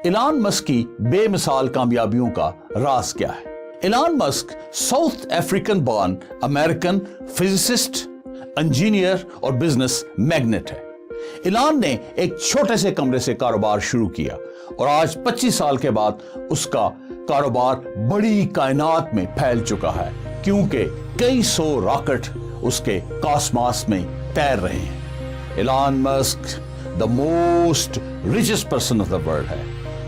ایلان مسک کی بے مثال کامیابیوں کا راز کیا ہے؟ Elon Musk South African born American physicist, engineer اور بزنس میگنیٹ ہے۔ ایلان نے ایک چھوٹے سے کمرے سے کاروبار شروع کیا اور آج 25 سال کے بعد اس کا کاروبار بڑی کائنات میں پھیل چکا ہے، کیونکہ کئی سو راکٹ اس کے کاسماس میں تیر رہے ہیں۔ ایلان مسک the most richest person of the world ہے،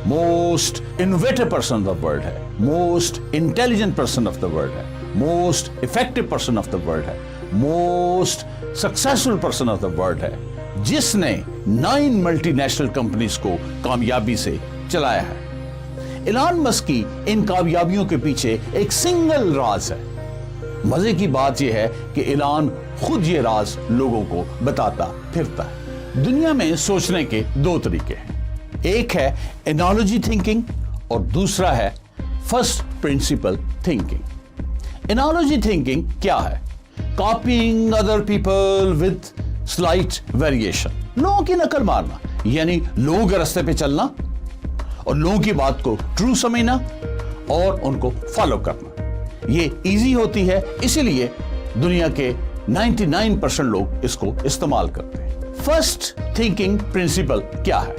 most innovative person of the world ہے، most intelligent person of the world ہے، most effective person of the world ہے، most successful person of the world ہے، جس نے 9 multi national companies کو کامیابی سے چلایا ہے۔ ایلان مسک کی ان کامیابیوں کے پیچھے ایک سنگل راز ہے۔ مزے کی بات یہ ہے کہ ایلان خود یہ راز لوگوں کو بتاتا پھرتا ہے۔ دنیا میں سوچنے کے 2 طریقے ہیں، ایک ہے انالوجی تھنکنگ اور دوسرا ہے first principle thinking. Analogy thinking کیا ہے؟ Copying other people with slight variation, لوگوں کی نقل مارنا، یعنی لوگوں کے راستے پہ چلنا اور لوگوں کی بات کو ٹرو سمجھنا اور ان کو فالو کرنا۔ یہ ایزی ہوتی ہے، اسی لیے دنیا کے 99% لوگ اس کو استعمال کرتے ہیں۔ فرسٹ تھنکنگ پرنسپل کیا ہے؟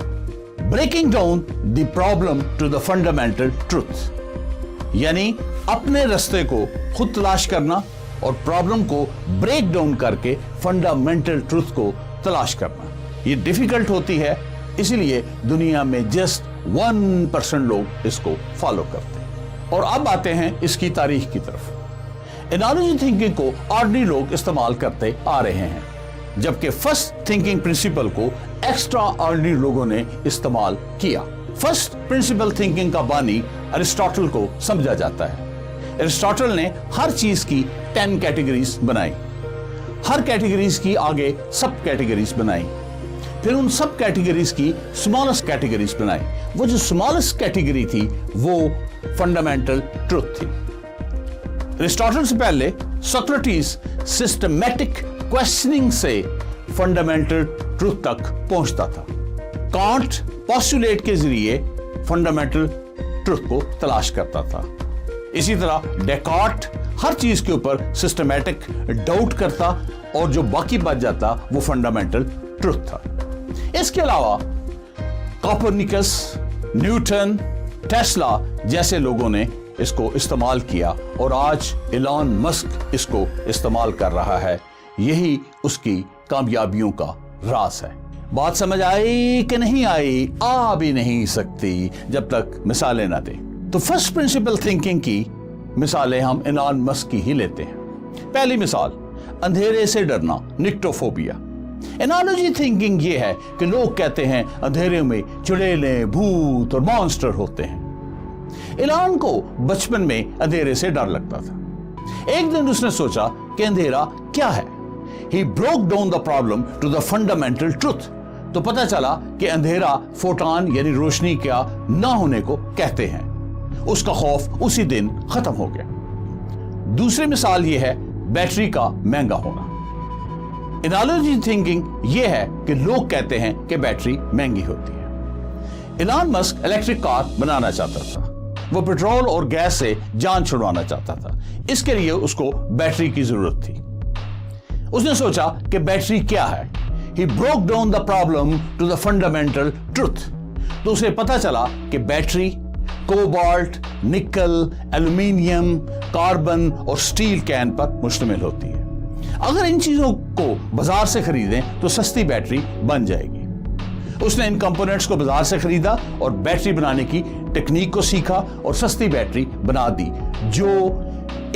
Breaking down the problem to the fundamental truth, یعنی اپنے راستے کو خود تلاش کرنا اور پرابلم کو بریک ڈاؤن کر کے فنڈامنٹل ٹروتھ کو تلاش کرنا۔ یہ ڈیفیکلٹ ہوتی ہے، اسی لیے دنیا میں جسٹ 1% لوگ اس کو فالو کرتے ہیں۔ اور اب آتے ہیں اس کی تاریخ کی طرف۔ انالوجی تھنکنگ کو آرڈنری لوگ استعمال کرتے آ رہے ہیں، جبکہ فرسٹ تھنکنگ پرنسپل کو ایکسٹرا آرڈنری لوگوں نے استعمال کیا۔ فرسٹ پرنسپل تھنکنگ کا بانی ارسطاٹل کو سمجھا جاتا ہے۔ ارسطاٹل نے ہر چیز کی 10 کیٹیگریز بنائی، ہر کیٹیگریز کی آگے سب کیٹیگریز بنائی، پھر ان سب کیٹیگریز کی سمالسٹ کیٹیگریز بنائی۔ وہ جو سمالسٹ کیٹیگری تھی وہ فنڈامنٹل ٹروتھ تھی۔ ارسطاٹل سے پہلے سوکریٹس سسٹمیٹک کوشچننگ سے فنڈامنٹل ٹروتھ تک پہنچتا تھا۔ کانٹ پوسٹولیٹ کے ذریعے فنڈامنٹل ٹروتھ کو تلاش کرتا تھا۔ اسی طرح ڈیکارٹ ہر چیز کے اوپر سسٹمیٹک ڈاؤٹ کرتا اور جو باقی بچ جاتا وہ فنڈامنٹل ٹروتھ تھا۔ اس کے علاوہ کوپرنیکس، نیوٹن، ٹیسلا جیسے لوگوں نے اس کو استعمال کیا اور آج ایلان مسک اس کو استعمال کر رہا ہے۔ یہی اس کی کامیابیوں کا راز ہے۔ بات سمجھ آئی کہ نہیں آئی؟ آ بھی نہیں سکتی جب تک مثالیں نہ دیں۔ تو فرسٹ پرنسپل تھنکنگ کی مثالیں ہم ایلان مسک کی ہی لیتے ہیں۔ پہلی مثال، اندھیرے سے ڈرنا، نکٹوفوبیا۔ انالوجی تھنکنگ یہ ہے کہ لوگ کہتے ہیں اندھیرے میں چڑیلیں، بھوت اور مانسٹر ہوتے ہیں۔ ایلان کو بچپن میں اندھیرے سے ڈر لگتا تھا۔ ایک دن اس نے سوچا کہ اندھیرا کیا ہے۔ He broke down the problem to the fundamental truth۔ تو پتہ چلا کہ اندھیرا فوٹان یعنی روشنی کا نہ ہونے کو کہتے ہیں۔ اس کا خوف اسی دن ختم ہو گیا۔ دوسری مثال یہ ہے بیٹری کا مہنگا ہونا۔ انالوجی تھنکنگ یہ ہے کہ لوگ کہتے ہیں کہ بیٹری مہنگی ہوتی ہے۔ ایلان مسک الیکٹرک کار بنانا چاہتا تھا۔ وہ پیٹرول اور گیس سے جان چھڑوانا چاہتا تھا، اس کے لیے اس کو بیٹری کی ضرورت تھی۔ اس نے سوچا کہ بیٹری کیا ہے۔ He broke down the problem to the fundamental truth۔ تو اسے پتا چلا کہ بیٹری کوبالٹ، نکل، ایلومینیم، کاربن اور سٹیل کین پر مشتمل ہوتی ہے۔ اگر ان چیزوں کو بازار سے خریدیں تو سستی بیٹری بن جائے گی۔ اس نے ان کمپوننٹس کو بازار سے خریدا اور بیٹری بنانے کی ٹیکنیک کو سیکھا اور سستی بیٹری بنا دی جو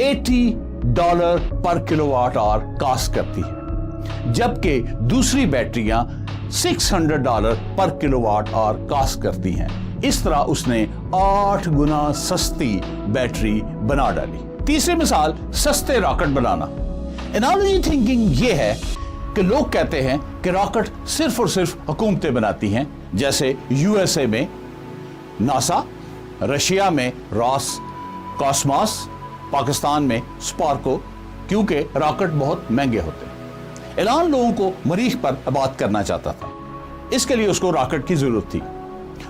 $80 پر کلو واٹ آور کاسٹ کرتی ہے، جبکہ دوسری بیٹریاں $600 پر کلو واٹ آور کاسٹ کرتی ہیں۔ اس طرح اس نے 8 گنا سستی بیٹری بنا ڈالی۔ تیسری مثال، سستے راکٹ بنانا۔ انالوجی تھنکنگ یہ ہے کہ لوگ کہتے ہیں کہ راکٹ صرف اور صرف حکومتیں بناتی ہیں، جیسے USA میں ناسا، رشیا میں راس کاسماس، پاکستان میں سپارکو، کیونکہ راکٹ بہت مہنگے ہوتے ہیں۔ ایلان لوگوں کو مریخ پر آباد کرنا چاہتا تھا، اس کے لیے اس کو راکٹ کی ضرورت تھی۔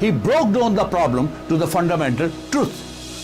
He broke down the problem to the fundamental truth.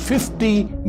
$50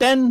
$10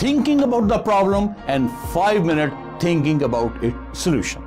thinking about the problem and 5 minutes thinking about its solution.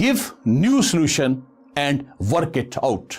give new solution and work it out.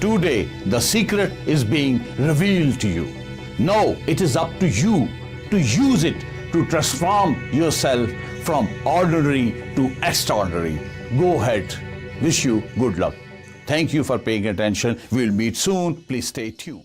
Today the secret is being revealed to you. Now it is up to you to use it to transform yourself from ordinary to extraordinary. Go ahead. Wish you good luck. Thank you for paying attention. We'll meet soon. Please stay tuned.